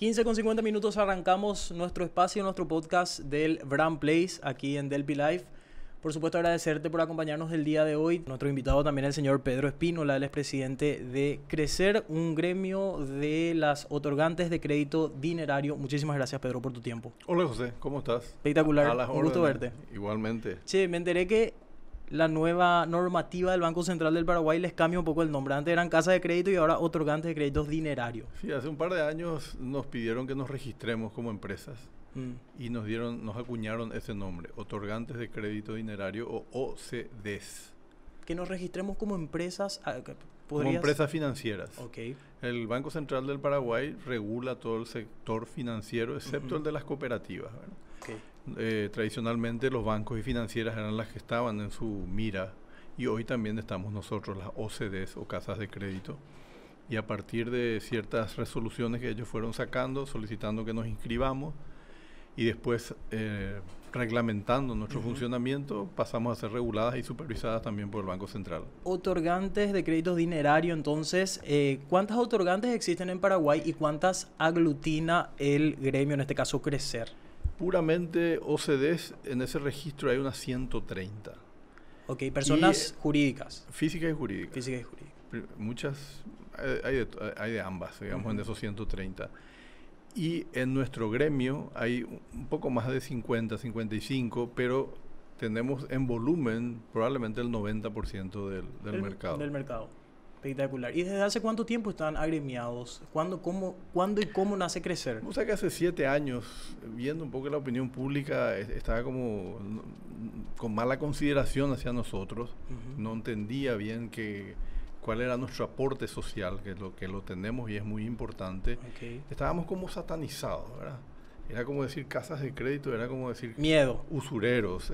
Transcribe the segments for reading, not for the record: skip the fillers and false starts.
15:50 arrancamos nuestro espacio, nuestro podcast del Brand Place aquí en Delphi Life. Por supuesto, agradecerte por acompañarnos el día de hoy. Nuestro invitado también el señor Pedro Espínola, él es presidente de Crecer, un gremio de las otorgantes de crédito dinerario. Muchísimas gracias, Pedro, por tu tiempo. Hola, José, ¿cómo estás? Espectacular, un gusto verte. Igualmente. Che, me enteré que la nueva normativa del Banco Central del Paraguay les cambia un poco el nombre. Antes eran casas de crédito y ahora otorgantes de créditos dinerarios. Sí, hace un par de años nos pidieron que nos registremos como empresas y nos acuñaron ese nombre, otorgantes de crédito dinerario o OCDs. Que nos registremos como empresas. Como empresas financieras. Okay. El Banco Central del Paraguay regula todo el sector financiero, excepto el de las cooperativas, ¿verdad? Okay. Tradicionalmente los bancos y financieras eran las que estaban en su mira y hoy también estamos nosotros, las OCDs o casas de crédito, y a partir de ciertas resoluciones que ellos fueron sacando, solicitando que nos inscribamos y después reglamentando nuestro funcionamiento, pasamos a ser reguladas y supervisadas también por el Banco Central. Otorgantes de créditos dinerario, entonces, ¿cuántas otorgantes existen en Paraguay y cuántas aglutina el gremio, en este caso Crecer? Puramente OCDs, en ese registro hay unas 130. Ok, personas jurídicas. Físicas y jurídicas. Físicas y jurídicas. Muchas, hay de ambas, digamos, en esos 130. Y en nuestro gremio hay un poco más de 50, 55, pero tenemos en volumen probablemente el 90% del mercado. Del mercado. Espectacular. ¿Y desde hace cuánto tiempo están agremiados? ¿Cuándo y cómo nace Crecer? O sea que hace 7 años, viendo un poco la opinión pública, estaba como con mala consideración hacia nosotros. No entendía bien cuál era nuestro aporte social, que lo tenemos y es muy importante. Okay. Estábamos como satanizados, ¿verdad? Era como decir casas de crédito, era como decir miedo, usureros,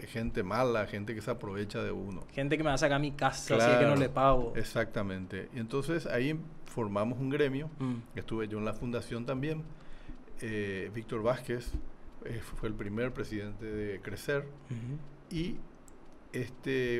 gente mala, gente que se aprovecha de uno. Gente que me va a sacar mi casa, claro, así que no le pago. Exactamente. Y entonces ahí formamos un gremio, estuve yo en la fundación también. Víctor Vázquez fue el primer presidente de Crecer y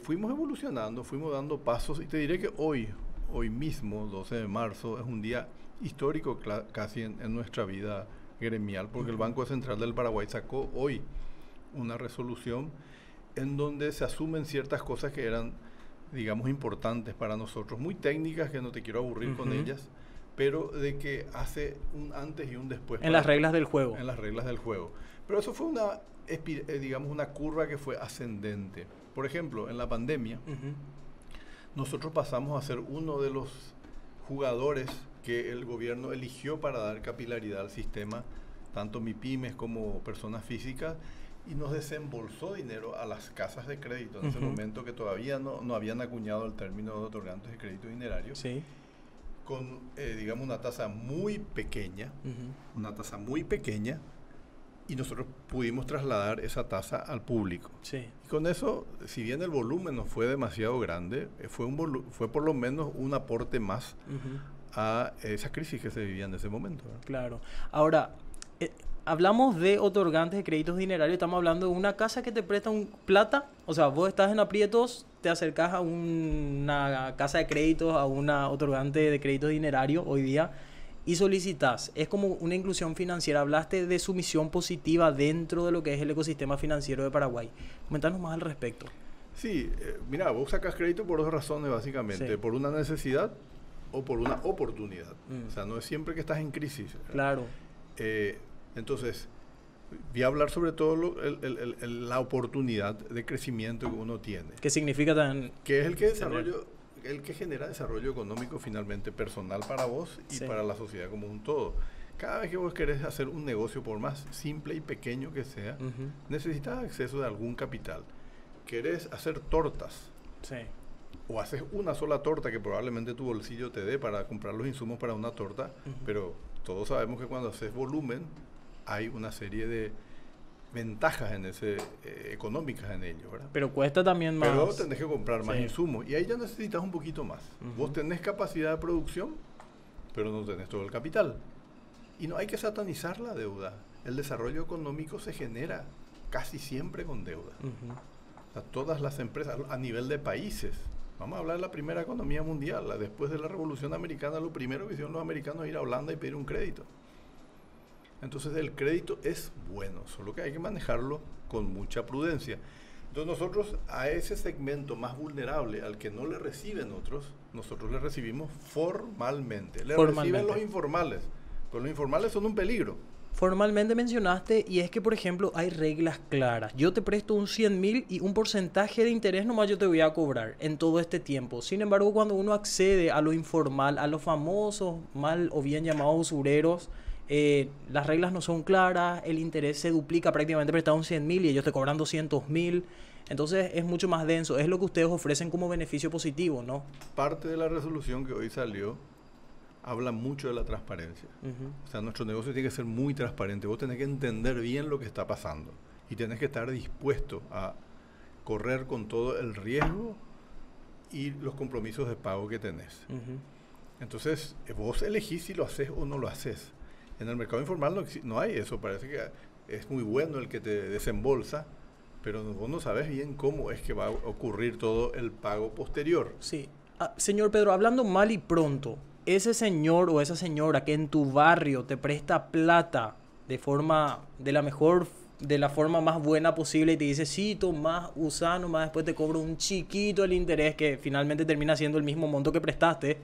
fuimos evolucionando, fuimos dando pasos y te diré que hoy mismo, 12 de marzo, es un día histórico casi en nuestra vida gremial, porque el Banco Central del Paraguay sacó hoy una resolución en donde se asumen ciertas cosas que eran, digamos, importantes para nosotros, muy técnicas, que no te quiero aburrir con ellas, pero de que hace un antes y un después. En las reglas del juego. En las reglas del juego. Pero eso fue digamos, una curva que fue ascendente. Por ejemplo, en la pandemia, nosotros pasamos a ser uno de los jugadores que el gobierno eligió para dar capilaridad al sistema, tanto MIPYMES como personas físicas, y nos desembolsó dinero a las casas de crédito en ese momento, que todavía no habían acuñado el término de otorgantes de crédito dinerario, con, digamos, una tasa muy pequeña, y nosotros pudimos trasladar esa tasa al público. Y con eso, si bien el volumen no fue demasiado grande, fue por lo menos un aporte más a esa crisis que se vivía en ese momento, ¿verdad? Claro. Ahora, hablamos de otorgantes de créditos dinerarios, estamos hablando de una casa que te presta plata, o sea, vos estás en aprietos, te acercás a una casa de créditos, a una otorgante de créditos dinerario hoy día y solicitas. Es como una inclusión financiera. Hablaste de su misión positiva dentro de lo que es el ecosistema financiero de Paraguay. Comentanos más al respecto. Sí, mira, vos sacas crédito por 2 razones básicamente, por una necesidad o por una oportunidad. O sea, no es siempre que estás en crisis. Claro. Entonces, voy a hablar sobre todo la oportunidad de crecimiento que uno tiene. ¿Qué significa también? Que es el que genera desarrollo económico finalmente personal para vos y para la sociedad como un todo. Cada vez que vos querés hacer un negocio, por más simple y pequeño que sea, necesitas acceso de algún capital. Querés hacer tortas. O haces una sola torta que probablemente tu bolsillo te dé para comprar los insumos para una torta, pero todos sabemos que cuando haces volumen hay una serie de ventajas económicas en ello, ¿verdad? Pero cuesta también más. Pero tenés que comprar más insumos y ahí ya necesitas un poquito más. Vos tenés capacidad de producción, pero no tenés todo el capital. Y no hay que satanizar la deuda. El desarrollo económico se genera casi siempre con deuda. O sea, todas las empresas a nivel de países, Vamos a hablar de la primera economía mundial. Después de la Revolución Americana, lo primero que hicieron los americanos es ir a Holanda y pedir un crédito. Entonces el crédito es bueno, solo que hay que manejarlo con mucha prudencia. Entonces nosotros a ese segmento más vulnerable, al que no le reciben otros, nosotros le recibimos formalmente. Reciben los informales, pero los informales son un peligro. Formalmente mencionaste, y es que, por ejemplo, hay reglas claras. Yo te presto un 100.000 y un porcentaje de interés nomás yo te voy a cobrar en todo este tiempo. Sin embargo, cuando uno accede a lo informal, a los famosos, mal o bien llamados usureros, las reglas no son claras, el interés se duplica, prácticamente prestado un 100.000 y ellos te cobran 200.000. Entonces es mucho más denso. Es lo que ustedes ofrecen como beneficio positivo, ¿no? Parte de la resolución que hoy salió habla mucho de la transparencia. O sea, nuestro negocio tiene que ser muy transparente. Vos tenés que entender bien lo que está pasando y tenés que estar dispuesto a correr con todo el riesgo y los compromisos de pago que tenés. Entonces, vos elegís si lo haces o no lo haces. En el mercado informal no hay eso. Parece que es muy bueno el que te desembolsa, pero vos no sabes bien cómo es que va a ocurrir todo el pago posterior. Sí. Señor Pedro, hablando mal y pronto, ese señor o esa señora que en tu barrio te presta plata de la forma más buena posible y te dice, sí, tomás, usá nomás, después te cobro un chiquito el interés que finalmente termina siendo el mismo monto que prestaste,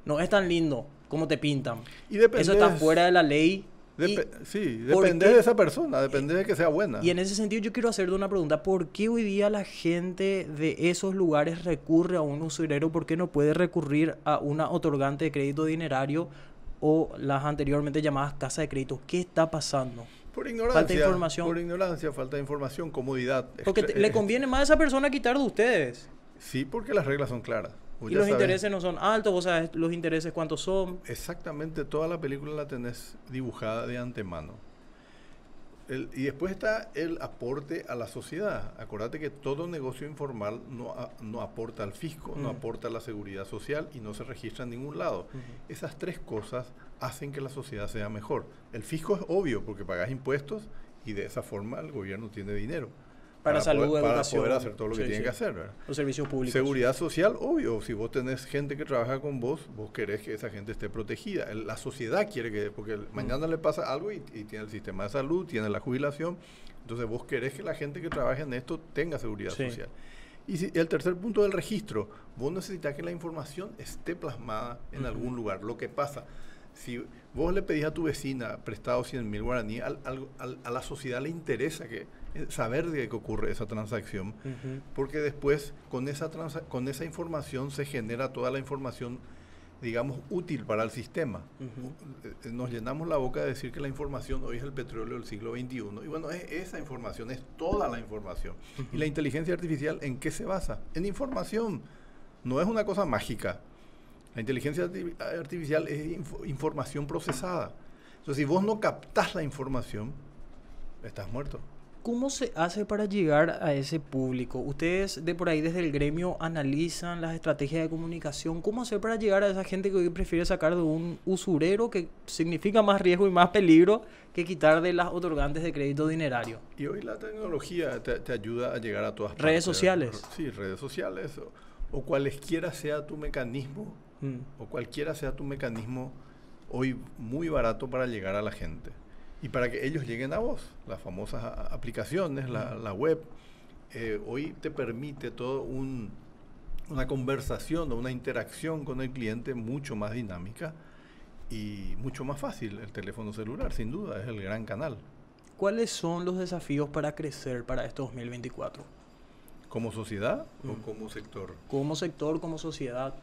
no es tan lindo como te pintan. Y eso está fuera de la ley. Sí, depende de esa persona, depende de que sea buena. Y en ese sentido yo quiero hacerte una pregunta. ¿Por qué hoy día la gente de esos lugares recurre a un usurero? ¿Por qué no puede recurrir a una otorgante de crédito dinerario o las anteriormente llamadas casas de crédito? ¿Qué está pasando? Por ignorancia. Falta de información. Por ignorancia, falta de información, comodidad. Porque le conviene más a esa persona quitar de ustedes. Sí, porque las reglas son claras. Y los intereses no son altos, vos sabés los intereses cuántos son. Exactamente, toda la película la tenés dibujada de antemano. Y después está el aporte a la sociedad. Acordate que todo negocio informal no aporta al fisco, no aporta a la seguridad social y no se registra en ningún lado. Esas tres cosas hacen que la sociedad sea mejor. El fisco es obvio porque pagás impuestos y de esa forma el gobierno tiene dinero. Para salud, para educación, poder hacer todo lo que tiene que hacer, ¿verdad? Los servicios públicos. Seguridad social, obvio. Si vos tenés gente que trabaja con vos querés que esa gente esté protegida. La sociedad quiere que... Porque mañana le pasa algo y tiene el sistema de salud, tiene la jubilación. Entonces vos querés que la gente que trabaje en esto tenga seguridad social. Y el tercer punto del registro. Vos necesitas que la información esté plasmada en algún lugar. Lo que pasa... Si vos le pedís a tu vecina prestado 100.000 guaraníes, a la sociedad le interesa saber de qué ocurre esa transacción, porque después con esa información se genera toda la información, digamos, útil para el sistema. Nos llenamos la boca de decir que la información hoy es el petróleo del siglo XXI, y bueno, esa información es toda la información. Y la inteligencia artificial, ¿en qué se basa? En información, no es una cosa mágica. La inteligencia artificial es información procesada. Entonces, si vos no captás la información, estás muerto. ¿Cómo se hace para llegar a ese público? Ustedes de por ahí desde el gremio analizan las estrategias de comunicación. ¿Cómo hacer para llegar a esa gente que hoy prefiere sacar de un usurero que significa más riesgo y más peligro que quitar de las otorgantes de crédito dinerario? Y hoy la tecnología te ayuda a llegar a todas partes. ¿Redes sociales? Sí, redes sociales o cualesquiera sea tu mecanismo. O cualquiera sea tu mecanismo hoy muy barato para llegar a la gente y para que ellos lleguen a vos. Las famosas aplicaciones, la web, hoy te permite todo una conversación o una interacción con el cliente mucho más dinámica y mucho más fácil. El teléfono celular, sin duda, es el gran canal. ¿Cuáles son los desafíos para crecer para este 2024? ¿Como sociedad o como sector? Como sector, como sociedad.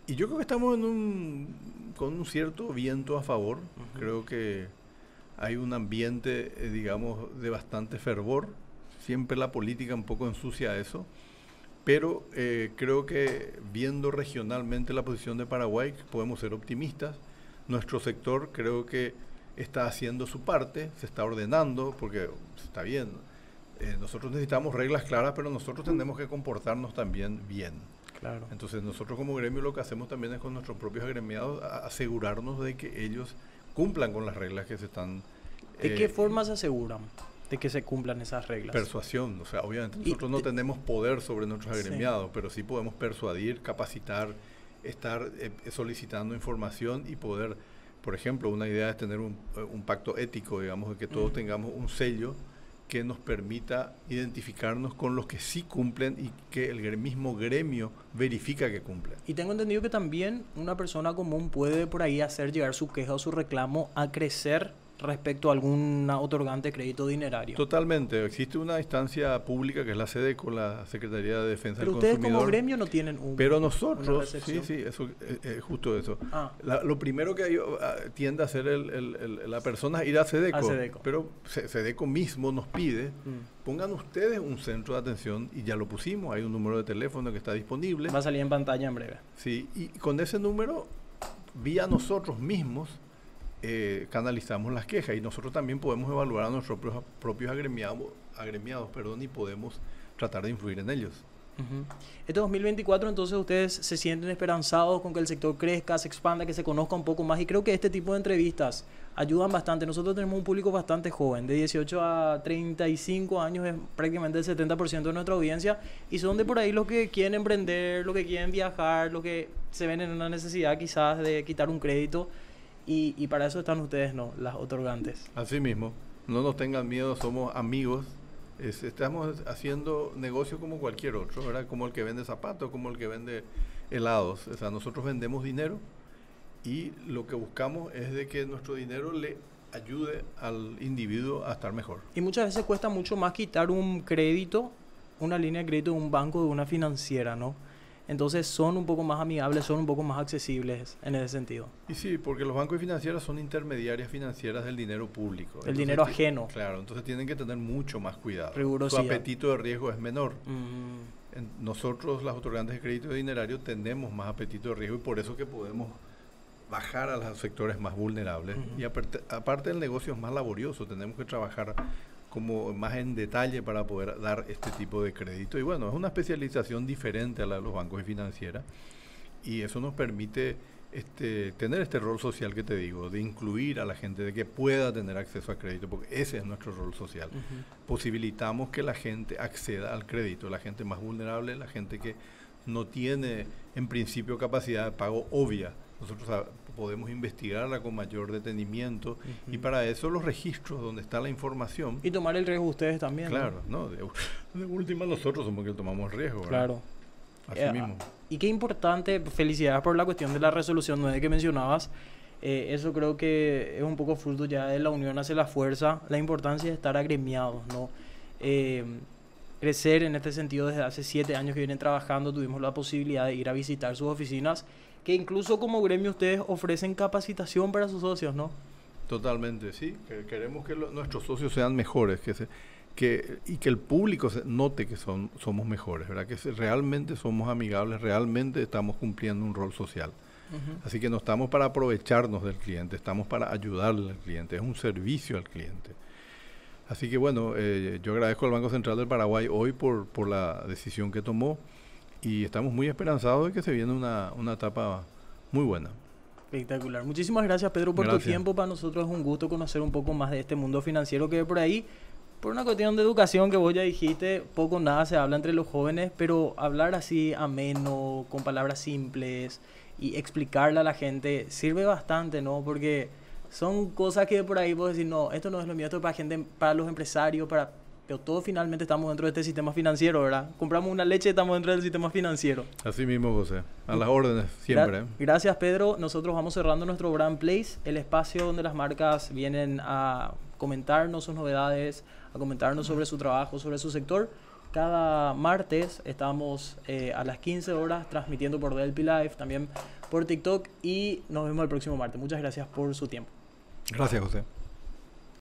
Y yo creo que estamos con un cierto viento a favor. Creo que hay un ambiente, digamos, de bastante fervor. Siempre la política un poco ensucia eso. Pero creo que viendo regionalmente la posición de Paraguay, podemos ser optimistas. Nuestro sector creo que está haciendo su parte, se está ordenando, porque está bien. Nosotros necesitamos reglas claras, pero nosotros tenemos que comportarnos también bien. Claro. Entonces nosotros como gremio lo que hacemos también es con nuestros propios agremiados asegurarnos de que ellos cumplan con las reglas que se están... ¿De qué forma se aseguran? de que se cumplan esas reglas? Persuasión, o sea, obviamente nosotros no tenemos poder sobre nuestros agremiados, pero sí podemos persuadir, capacitar, estar solicitando información y poder, por ejemplo, una idea es tener un pacto ético, digamos, de que todos tengamos un sello que nos permita identificarnos con los que sí cumplen y que el mismo gremio verifica que cumplen. Y tengo entendido que también una persona común puede por ahí hacer llegar su queja o su reclamo a Crecer respecto a alguna otorgante de crédito dinerario. Totalmente. Existe una instancia pública que es la SEDECO, la Secretaría de Defensa del Consumidor. Pero ustedes como gremio no tienen pero nosotros, sí, eso, justo eso. Lo primero que tiende a hacer la persona es ir a SEDECO. Pero SEDECO mismo nos pide, pongan ustedes un centro de atención, y ya lo pusimos, hay un número de teléfono que está disponible. Va a salir en pantalla en breve. Sí, y con ese número, vía nosotros mismos, canalizamos las quejas, y nosotros también podemos evaluar a nuestros propios agremiados, y podemos tratar de influir en ellos. Este 2024 entonces ustedes se sienten esperanzados con que el sector crezca, se expanda, que se conozca un poco más, y creo que este tipo de entrevistas ayudan bastante. Nosotros tenemos un público bastante joven, de 18 a 35 años es prácticamente el 70% de nuestra audiencia, y son de por ahí los que quieren emprender, los que quieren viajar, los que se ven en una necesidad quizás de quitar un crédito. Y para eso están ustedes, ¿no? Las otorgantes. Así mismo. No nos tengan miedo, somos amigos. Estamos haciendo negocio como cualquier otro, ¿verdad? Como el que vende zapatos, como el que vende helados. O sea, nosotros vendemos dinero y lo que buscamos es de que nuestro dinero le ayude al individuo a estar mejor. Y muchas veces cuesta mucho más quitar un crédito, una línea de crédito de un banco, de una financiera, ¿no? Entonces son un poco más amigables, son un poco más accesibles en ese sentido. Y sí, porque los bancos y financieras son intermediarias financieras del dinero público. El dinero ajeno. Claro, entonces tienen que tener mucho más cuidado. Rigurosidad. Su apetito de riesgo es menor. Nosotros, las otorgantes de crédito dinerario, tenemos más apetito de riesgo, y por eso que podemos bajar a los sectores más vulnerables. Y aparte el negocio es más laborioso, tenemos que trabajar como más en detalle para poder dar este tipo de crédito. Y bueno, es una especialización diferente a la de los bancos y financieras, y eso nos permite tener este rol social que te digo, de incluir a la gente, de que pueda tener acceso a crédito, porque ese es nuestro rol social. Posibilitamos que la gente acceda al crédito, la gente más vulnerable, la gente que no tiene en principio capacidad de pago obvia. Nosotros podemos investigarla con mayor detenimiento, y para eso los registros donde está la información. Y tomar el riesgo ustedes también. Claro, ¿no? De última nosotros somos que tomamos el riesgo, ¿verdad? Claro. Así mismo. Y qué importante, felicidades por la cuestión de la resolución 9 que mencionabas. Eso creo que es un poco fruto ya de la unión hace la fuerza, la importancia de estar agremiados, ¿no? Crecer en este sentido desde hace 7 años que vienen trabajando, tuvimos la posibilidad de ir a visitar sus oficinas, que incluso como gremio ustedes ofrecen capacitación para sus socios, ¿no? Totalmente, sí. Queremos que nuestros socios sean mejores, y que el público note que somos mejores, ¿verdad? Que realmente somos amigables, realmente estamos cumpliendo un rol social. Así que no estamos para aprovecharnos del cliente, estamos para ayudarle al cliente, es un servicio al cliente. Así que bueno, yo agradezco al Banco Central del Paraguay hoy por la decisión que tomó, y estamos muy esperanzados de que se viene una etapa muy buena. Espectacular. Muchísimas gracias, Pedro, por tu tiempo. Para nosotros es un gusto conocer un poco más de este mundo financiero que por ahí, por una cuestión de educación que vos ya dijiste, poco o nada se habla entre los jóvenes, pero hablar así ameno, con palabras simples y explicarle a la gente sirve bastante, ¿no? Porque son cosas que por ahí vos decís, no, esto no es lo mío, esto es para gente, para los empresarios, pero todos finalmente estamos dentro de este sistema financiero, ¿verdad? Compramos una leche y estamos dentro del sistema financiero. Así mismo, José. A las órdenes, siempre. Gracias, Pedro. Nosotros vamos cerrando nuestro Brand Place, el espacio donde las marcas vienen a comentarnos sus novedades, a comentarnos sobre su trabajo, sobre su sector. Cada martes estamos a las 15 horas transmitiendo por Delphi Live, también por TikTok, y nos vemos el próximo martes. Muchas gracias por su tiempo. Gracias, José.